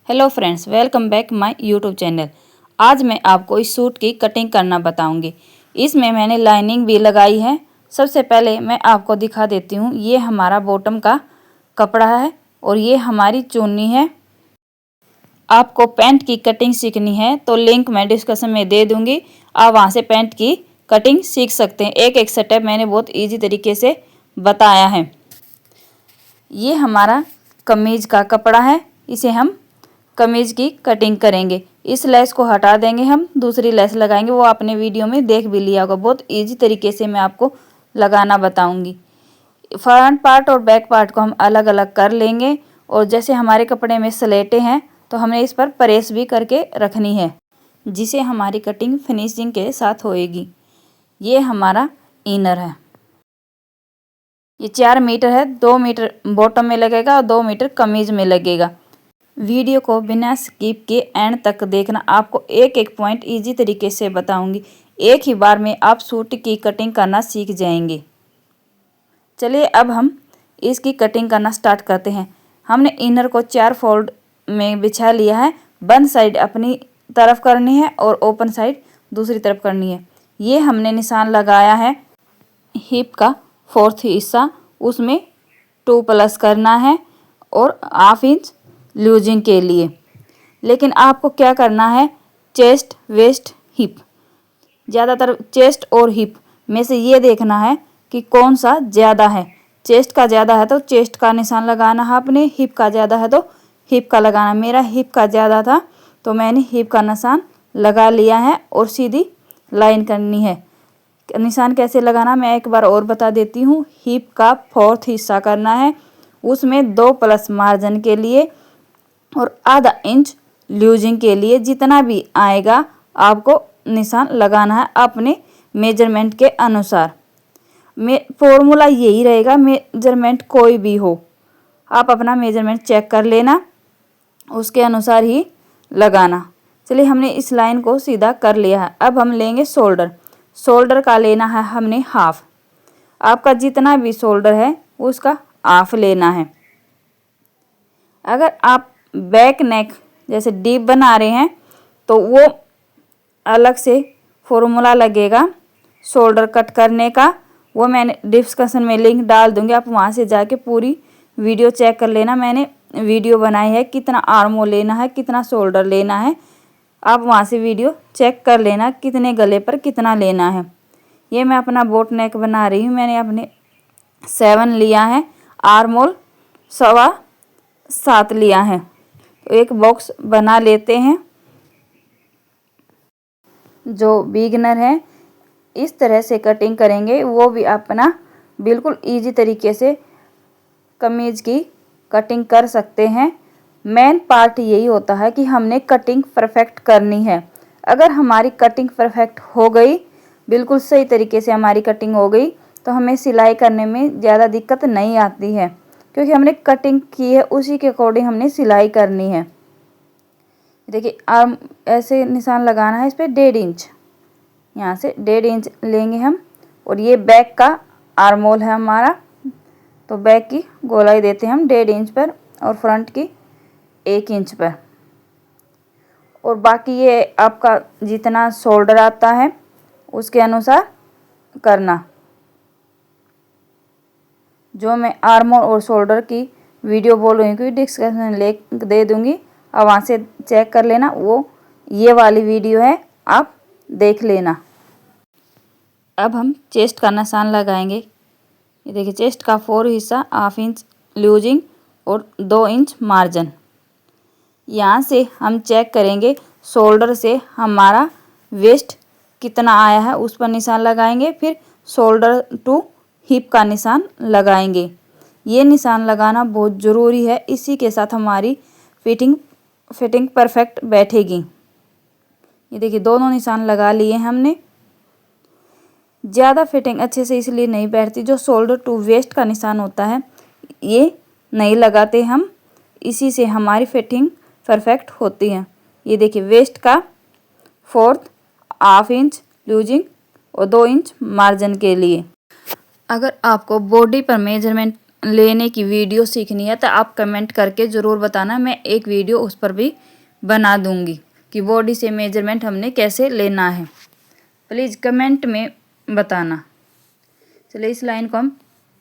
Hello friends, welcome back my YouTube channel. आज मैं आपको इस सूट की कटिंग करना बताऊंगी। इसमें मैंने लाइनिंग भी लगाई है। सबसे पहले मैं आपको दिखा देती हूँ। ये हमारा बॉटम का कपड़ा है और ये हमारी चुन्नी है। आपको पैंट की कटिंग सीखनी है तो लिंक मैं डिस्क्रिप्शन में दे दूँगी। आप वहाँ से पैंट की कटिंग सीख सकते हैं। एक एक स्टेप मैंने बहुत ईजी तरीके से बताया है। ये हमारा कमीज का कपड़ा है। इसे हम कमीज की कटिंग करेंगे। इस लेस को हटा देंगे, हम दूसरी लेस लगाएंगे। वो आपने वीडियो में देख भी लिया होगा। बहुत इजी तरीके से मैं आपको लगाना बताऊंगी। फ्रंट पार्ट और बैक पार्ट को हम अलग अलग कर लेंगे। और जैसे हमारे कपड़े में स्लेटें हैं तो हमने इस पर प्रेस भी करके रखनी है, जिसे हमारी कटिंग फिनिशिंग के साथ होएगी। ये हमारा इनर है। ये 4 मीटर है। 2 मीटर बॉटम में लगेगा और 2 मीटर कमीज में लगेगा। वीडियो को बिना स्किप के एंड तक देखना। आपको एक एक पॉइंट इजी तरीके से बताऊंगी। एक ही बार में आप सूट की कटिंग करना सीख जाएंगे। चलिए अब हम इसकी कटिंग करना स्टार्ट करते हैं। हमने इनर को 4 फोल्ड में बिछा लिया है। बंद साइड अपनी तरफ करनी है और ओपन साइड दूसरी तरफ करनी है। ये हमने निशान लगाया है हिप का 4th हिस्सा, उसमें 2 प्लस करना है और 1/2 इंच लूजिंग के लिए। लेकिन आपको क्या करना है, चेस्ट वेस्ट हिप, ज़्यादातर चेस्ट और हिप में से ये देखना है कि कौन सा ज़्यादा है। चेस्ट का ज़्यादा है तो चेस्ट का निशान लगाना है आपने, हिप का ज़्यादा है तो हिप का लगाना। मेरा हिप का ज़्यादा था तो मैंने हिप का निशान लगा लिया है और सीधी लाइन करनी है। निशान कैसे लगाना मैं एक बार और बता देती हूँ। हिप का 4th हिस्सा करना है, उसमें 2 प्लस मार्जिन के लिए और 1/2 इंच लूजिंग के लिए। जितना भी आएगा आपको निशान लगाना है अपने मेजरमेंट के अनुसार। फॉर्मूला यही रहेगा, मेजरमेंट कोई भी हो आप अपना मेजरमेंट चेक कर लेना, उसके अनुसार ही लगाना। चलिए हमने इस लाइन को सीधा कर लिया है। अब हम लेंगे शोल्डर। शोल्डर का लेना है हमने हाफ। आपका जितना भी शोल्डर है उसका हाफ लेना है। अगर आप बैक नेक जैसे डीप बना रहे हैं तो वो अलग से फॉर्मूला लगेगा शोल्डर कट करने का। वो मैंने डिस्क्रिप्शन में लिंक डाल दूंगी, आप वहाँ से जाके पूरी वीडियो चेक कर लेना। मैंने वीडियो बनाई है कितना आर्म होल लेना है, कितना शोल्डर लेना है। आप वहाँ से वीडियो चेक कर लेना कितने गले पर कितना लेना है। ये मैं अपना बोट नेक बना रही हूँ। मैंने अपने 7 लिया है, आर्म होल 7.25 लिया है। तो एक बॉक्स बना लेते हैं। जो बिगनर है इस तरह से कटिंग करेंगे वो भी अपना बिल्कुल इजी तरीके से कमीज की कटिंग कर सकते हैं। मेन पार्ट यही होता है कि हमने कटिंग परफेक्ट करनी है। अगर हमारी कटिंग परफेक्ट हो गई, बिल्कुल सही तरीके से हमारी कटिंग हो गई, तो हमें सिलाई करने में ज़्यादा दिक्कत नहीं आती है, क्योंकि हमने कटिंग की है उसी के अकॉर्डिंग हमने सिलाई करनी है। देखिए आर्म ऐसे निशान लगाना है, इस पर 1.5 इंच, यहाँ से 1.5 इंच लेंगे हम। और ये बैक का आर्म होल है हमारा, तो बैक की गोलाई देते हैं हम 1.5 इंच पर और फ्रंट की 1 इंच पर। और बाकी ये आपका जितना शोल्डर आता है उसके अनुसार करना। जो मैं आर्म होल और शोल्डर की वीडियो बोल रही हूँ कि डिस्क्रिप्शन में लिंक दे दूँगी, आप वहाँ से चेक कर लेना। वो ये वाली वीडियो है, आप देख लेना। अब हम चेस्ट का निशान लगाएंगे। ये देखिए चेस्ट का 4 हिस्सा 1/2 इंच लूजिंग और 2 इंच मार्जिन। यहाँ से हम चेक करेंगे शोल्डर से हमारा वेस्ट कितना आया है, उस पर निशान लगाएंगे। फिर शोल्डर टू हिप का निशान लगाएंगे। ये निशान लगाना बहुत ज़रूरी है, इसी के साथ हमारी फिटिंग परफेक्ट बैठेगी। ये देखिए दोनों निशान लगा लिए हमने। ज़्यादा फिटिंग अच्छे से इसलिए नहीं बैठती, जो शोल्डर टू वेस्ट का निशान होता है ये नहीं लगाते हम, इसी से हमारी फिटिंग परफेक्ट होती है। ये देखिए वेस्ट का 4th 1/2 इंच लूजिंग और 2 इंच मार्जिन के लिए। अगर आपको बॉडी पर मेजरमेंट लेने की वीडियो सीखनी है तो आप कमेंट करके ज़रूर बताना, मैं एक वीडियो उस पर भी बना दूंगी कि बॉडी से मेजरमेंट हमने कैसे लेना है। प्लीज़ कमेंट में बताना। चलिए इस लाइन को हम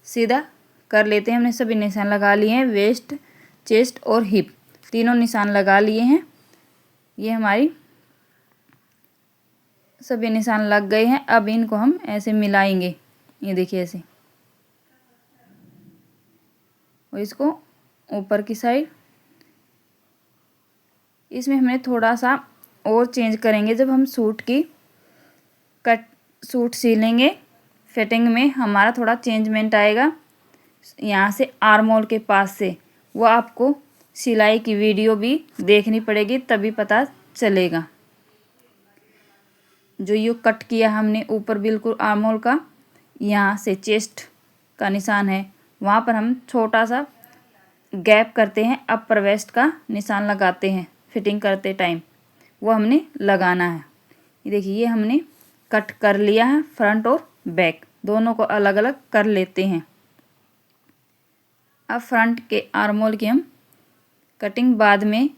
सीधा कर लेते हैं। हमने सभी निशान लगा लिए हैं, वेस्ट, चेस्ट और हिप तीनों निशान लगा लिए हैं। ये हमारी सभी निशान लग गए हैं। अब इनको हम ऐसे मिलाएंगे, ये देखिए ऐसे, और इसको ऊपर की साइड। इसमें हमने थोड़ा सा और चेंज करेंगे। जब हम सूट सिलेंगे फिटिंग में हमारा थोड़ा चेंजमेंट आएगा यहाँ से आर्म होल के पास से, वो आपको सिलाई की वीडियो भी देखनी पड़ेगी तभी पता चलेगा। जो ये कट किया हमने ऊपर बिल्कुल आर्म होल का, यहाँ से चेस्ट का निशान है, वहाँ पर हम छोटा सा गैप करते हैं, अपर वेस्ट का निशान लगाते हैं फिटिंग करते टाइम, वो हमने लगाना है। ये देखिए ये हमने कट कर लिया है, फ्रंट और बैक दोनों को अलग अलग कर लेते हैं। अब फ्रंट के आर्म होल की हम कटिंग बाद में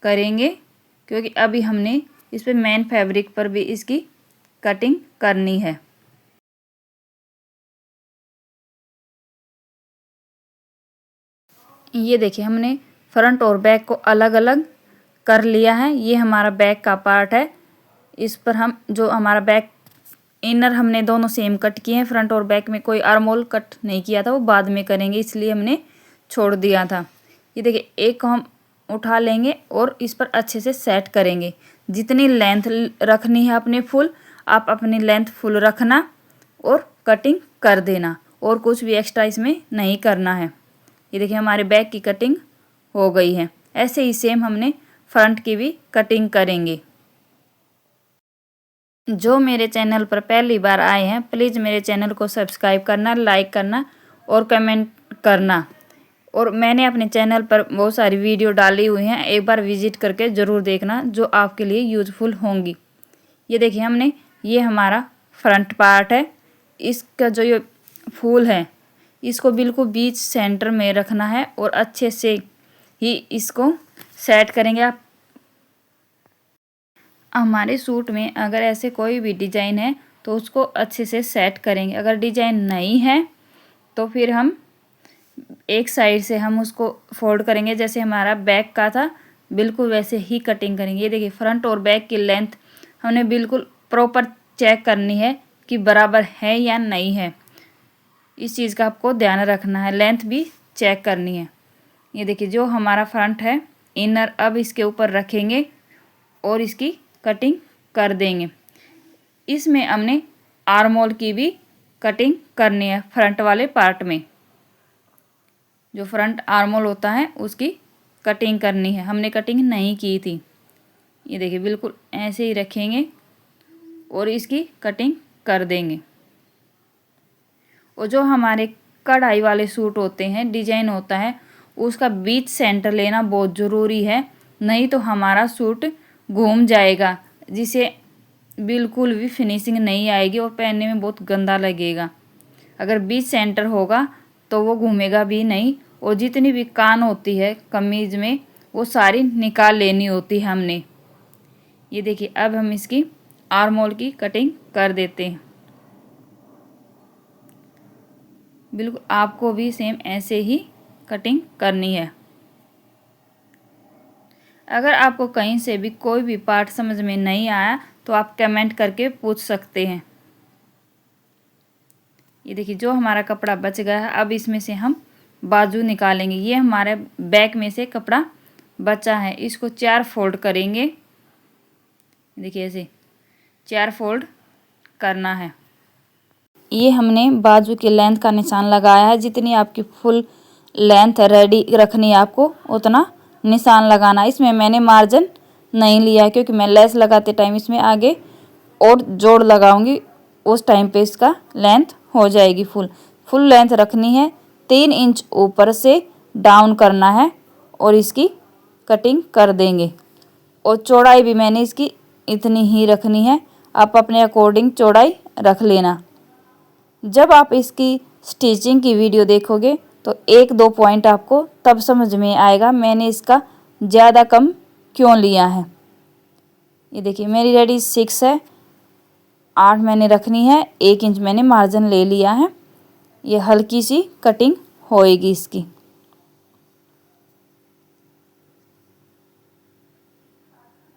करेंगे, क्योंकि अभी हमने इस पर मेन फैब्रिक पर भी इसकी कटिंग करनी है। ये देखिए हमने फ्रंट और बैक को अलग अलग कर लिया है। ये हमारा बैक का पार्ट है, इस पर हम जो हमारा बैक इनर हमने दोनों सेम कट किए हैं। फ्रंट और बैक में कोई आर्म होल कट नहीं किया था, वो बाद में करेंगे इसलिए हमने छोड़ दिया था। ये देखिए एक को हम उठा लेंगे और इस पर अच्छे से सेट करेंगे। जितनी लेंथ रखनी है अपने फुल, आप अपनी लेंथ फुल रखना और कटिंग कर देना, और कुछ भी एक्स्ट्रा इसमें नहीं करना है। ये देखिए हमारे बैक की कटिंग हो गई है। ऐसे ही सेम हमने फ्रंट की भी कटिंग करेंगे। जो मेरे चैनल पर पहली बार आए हैं प्लीज़ मेरे चैनल को सब्सक्राइब करना, लाइक करना और कमेंट करना। और मैंने अपने चैनल पर बहुत सारी वीडियो डाली हुई हैं, एक बार विजिट करके ज़रूर देखना, जो आपके लिए यूज़फुल होंगी। ये देखिए हमने, ये हमारा फ्रंट पार्ट है। इसका जो ये फूल है इसको बिल्कुल बीच सेंटर में रखना है और अच्छे से ही इसको सेट करेंगे। आप हमारे सूट में अगर ऐसे कोई भी डिज़ाइन है तो उसको अच्छे से सेट करेंगे। अगर डिज़ाइन नहीं है तो फिर हम एक साइड से हम उसको फोल्ड करेंगे, जैसे हमारा बैक का था बिल्कुल वैसे ही कटिंग करेंगे। ये देखिए फ्रंट और बैक की लेंथ हमने बिल्कुल प्रॉपर चेक करनी है कि बराबर है या नहीं है, इस चीज़ का आपको ध्यान रखना है। लेंथ भी चेक करनी है। ये देखिए जो हमारा फ्रंट है इनर, अब इसके ऊपर रखेंगे और इसकी कटिंग कर देंगे। इसमें हमने आर्म होल की भी कटिंग करनी है। फ्रंट वाले पार्ट में जो फ्रंट आर्म होल होता है उसकी कटिंग करनी है, हमने कटिंग नहीं की थी। ये देखिए बिल्कुल ऐसे ही रखेंगे और इसकी कटिंग कर देंगे। और जो हमारे कढ़ाई वाले सूट होते हैं, डिजाइन होता है, उसका बीच सेंटर लेना बहुत ज़रूरी है, नहीं तो हमारा सूट घूम जाएगा, जिसे बिल्कुल भी फिनिशिंग नहीं आएगी और पहनने में बहुत गंदा लगेगा। अगर बीच सेंटर होगा तो वो घूमेगा भी नहीं, और जितनी भी कान होती है कमीज में वो सारी निकाल लेनी होती है हमने। ये देखिए अब हम इसकी आर्म होल की कटिंग कर देते हैं। बिल्कुल आपको भी सेम ऐसे ही कटिंग करनी है। अगर आपको कहीं से भी कोई भी पार्ट समझ में नहीं आया तो आप कमेंट करके पूछ सकते हैं। ये देखिए जो हमारा कपड़ा बच गया है, अब इसमें से हम बाजू निकालेंगे। ये हमारे बैक में से कपड़ा बचा है, इसको 4 फोल्ड करेंगे। देखिए ऐसे 4 फोल्ड करना है। ये हमने बाजू की लेंथ का निशान लगाया है। जितनी आपकी फुल लेंथ रेडी रखनी है आपको उतना निशान लगाना। इसमें मैंने मार्जिन नहीं लिया है क्योंकि मैं लेस लगाते टाइम इसमें आगे और जोड़ लगाऊंगी, उस टाइम पे इसका लेंथ हो जाएगी। फुल लेंथ रखनी है, 3 इंच ऊपर से डाउन करना है और इसकी कटिंग कर देंगे। और चौड़ाई भी मैंने इसकी इतनी ही रखनी है, आप अपने अकॉर्डिंग चौड़ाई रख लेना। जब आप इसकी स्टिचिंग की वीडियो देखोगे तो 1-2 पॉइंट आपको तब समझ में आएगा मैंने इसका ज़्यादा कम क्यों लिया है। ये देखिए मेरी रेडी 6 है, 8 मैंने रखनी है, 1 इंच मैंने मार्जिन ले लिया है। ये हल्की सी कटिंग होएगी इसकी।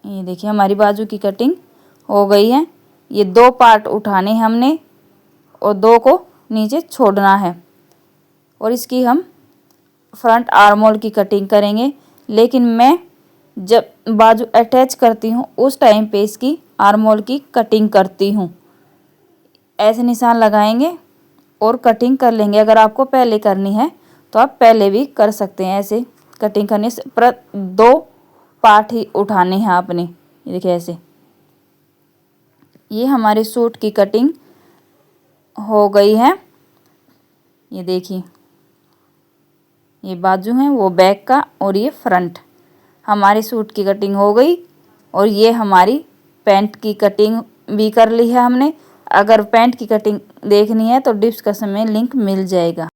ये देखिए हमारी बाजू की कटिंग हो गई है। ये 2 पार्ट उठाने हमने और 2 को नीचे छोड़ना है और इसकी हम फ्रंट आर्म होल की कटिंग करेंगे। लेकिन मैं जब बाजू अटैच करती हूँ उस टाइम पे इसकी आर्म होल की कटिंग करती हूँ। ऐसे निशान लगाएंगे और कटिंग कर लेंगे। अगर आपको पहले करनी है तो आप पहले भी कर सकते हैं। ऐसे कटिंग करने से 2 पार्ट ही उठाने हैं आपने। ये देखिए ऐसे। ये हमारे सूट की कटिंग हो गई है। ये देखिए ये बाजू है वो बैक का और ये फ्रंट। हमारे सूट की कटिंग हो गई और ये हमारी पैंट की कटिंग भी कर ली है हमने। अगर पैंट की कटिंग देखनी है तो डिस्क्रिप्शन में लिंक मिल जाएगा।